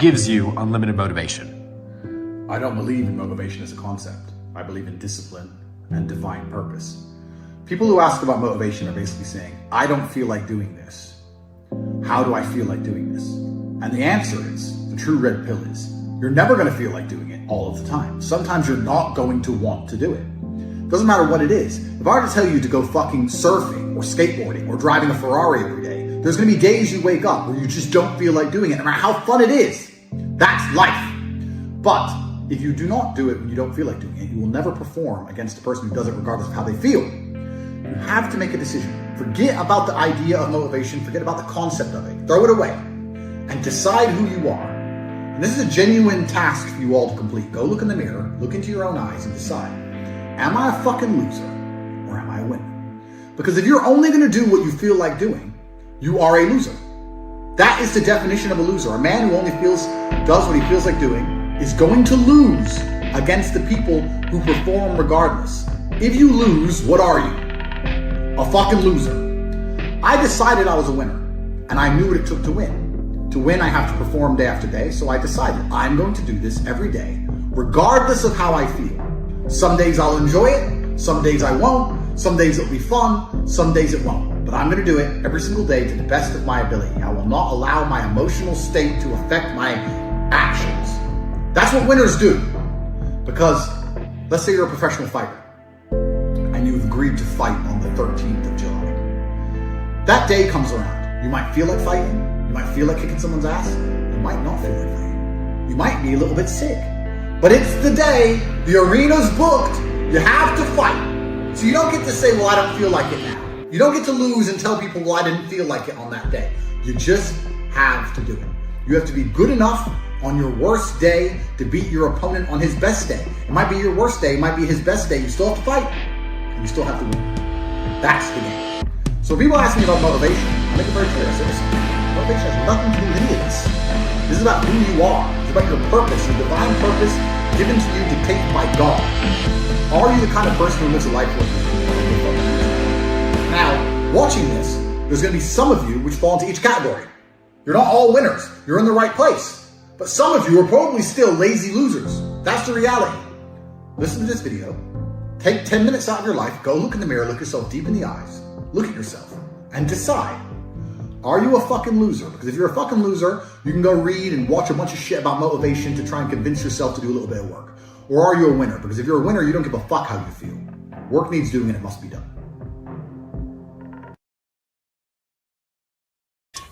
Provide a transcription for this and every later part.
gives you unlimited motivation? I don't believe in motivation as a concept. I believe in discipline and divine purpose. People who ask about motivation are basically saying, I don't feel like doing this. How do I feel like doing this? And the answer is, the true red pill is, you're never going to feel like doing it all of the time. Sometimes you're not going to want to do it. Doesn't matter what it is. If I were to tell you to go fucking surfing or skateboarding or driving a Ferrari every day, there's going to be days you wake up where you just don't feel like doing it, no matter how fun it is. That's life. But if you do not do it when you don't feel like doing it, you will never perform against a person who does it regardless of how they feel. You have to make a decision. Forget about the idea of motivation. Forget about the concept of it. Throw it away and decide who you are. And this is a genuine task for you all to complete. Go look in the mirror, look into your own eyes and decide, am I a fucking loser or am I a winner? Because if you're only going to do what you feel like doing, you are a loser. That is the definition of a loser. A man who only does what he feels like doing is going to lose against the people who perform regardless. If you lose, what are you? A fucking loser. I decided I was a winner, and I knew what it took to win. To win, I have to perform day after day, so I decided I'm going to do this every day, regardless of how I feel. Some days I'll enjoy it, some days I won't, some days it'll be fun, some days it won't. But I'm going to do it every single day to the best of my ability. I will not allow my emotional state to affect my actions. That's what winners do. Because let's say you're a professional fighter and you've agreed to fight on the 13th of July. That day comes around. You might feel like fighting. You might feel like kicking someone's ass. You might not feel like fighting. You might be a little bit sick. But it's the day. The arena's booked. You have to fight. So you don't get to say, well, I don't feel like it now. You don't get to lose and tell people, well, I didn't feel like it on that day. You just have to do it. You have to be good enough on your worst day to beat your opponent on his best day. It might be your worst day, it might be his best day. You still have to fight, and you still have to win. That's the game. So people ask me about motivation. I make it very clear. I say, listen, motivation has nothing to do with any of this. This is about who you are. It's about your purpose, your divine purpose given to you, dictated by God. Are you the kind of person who lives a life with Now, watching this, there's going to be some of you which fall into each category. You're not all winners. You're in the right place. But some of you are probably still lazy losers. That's the reality. Listen to this video. Take 10 minutes out of your life. Go look in the mirror. Look yourself deep in the eyes. Look at yourself and decide, are you a fucking loser? Because if you're a fucking loser, you can go read and watch a bunch of shit about motivation to try and convince yourself to do a little bit of work. Or are you a winner? Because if you're a winner, you don't give a fuck how you feel. Work needs doing and it must be done.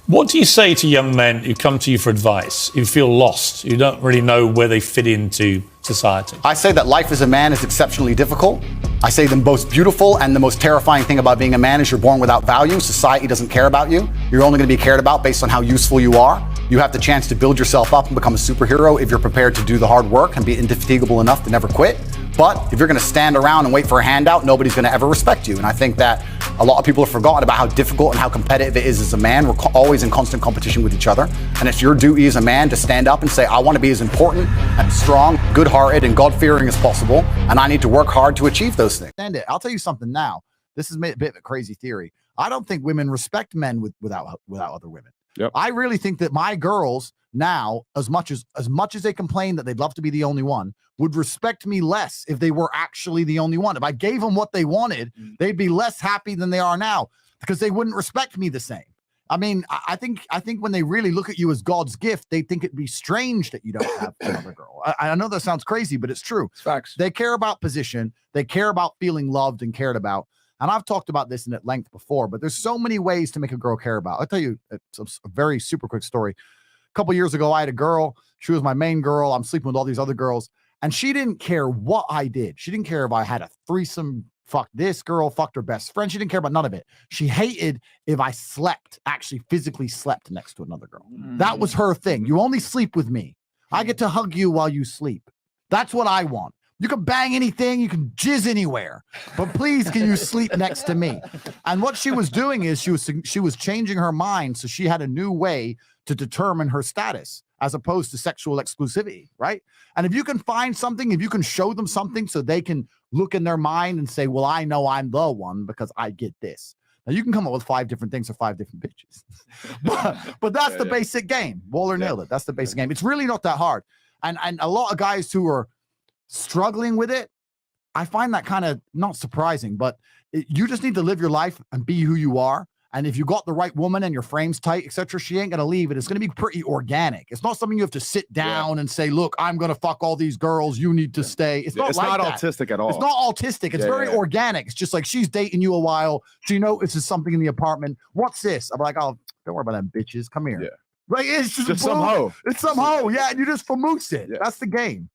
What do you say to young men who come to you for advice, who feel lost, who don't really know where they fit into society? I say that life as a man is exceptionally difficult. I say the most beautiful and the most terrifying thing about being a man is you're born without value. Society doesn't care about you. You're only going to be cared about based on how useful you are. You have the chance to build yourself up and become a superhero if you're prepared to do the hard work and be indefatigable enough to never quit. But if you're going to stand around and wait for a handout, nobody's going to ever respect you. And I think that a lot of people have forgotten about how difficult and how competitive it is as a man. We're always in constant competition with each other. And it's your duty as a man to stand up and say, I want to be as important and strong, good-hearted, and God-fearing as possible. And I need to work hard to achieve those things. And I'll tell you something now. This is a bit of a crazy theory. I don't think women respect men without other women. Yep. I really think that my girls now, as much as they complain that they'd love to be the only one, would respect me less if they were actually the only one. If I gave them what they wanted, they'd be less happy than they are now because they wouldn't respect me the same. I mean, I think when they really look at you as God's gift, they think it'd be strange that you don't have another girl. I know that sounds crazy, but it's true. It's facts. They care about position. They care about feeling loved and cared about. And I've talked about this at length before, but there's so many ways to make a girl care about. I'll tell you a very super quick story. A couple years ago, I had a girl. She was my main girl. I'm sleeping with all these other girls. And she didn't care what I did. She didn't care if I had a threesome, fucked this girl, fucked her best friend. She didn't care about none of it. She hated if I actually physically slept next to another girl. That was her thing. You only sleep with me. I get to hug you while you sleep. That's what I want. You can bang anything, you can jizz anywhere, but please can you sleep next to me? And what she was doing is she was changing her mind, so she had a new way to determine her status as opposed to sexual exclusivity, right? And if you can find something, if you can show them something so they can look in their mind and say, well, I know I'm the one because I get this, Now you can come up with 5 different things for 5 different bitches, but that's the basic game. Waller nailed it. That's the basic game. It's really not that hard. And a lot of guys who are struggling with it, I find that kind of not surprising, but you just need to live your life and be who you are. And if you got the right woman and your frame's tight, etc., she ain't going to leave it. It's going to be pretty organic. It's not something you have to sit down and say, look, I'm going to fuck all these girls. You need to stay. It's not like that. Autistic at all. It's not autistic. It's very organic. It's just like she's dating you a while. She notices something in the apartment. What's this? I'm like, oh, don't worry about them bitches. Come here. Yeah. Right? It's just some hoe. It's some hoe. Yeah. And you just famoose it. Yeah. That's the game.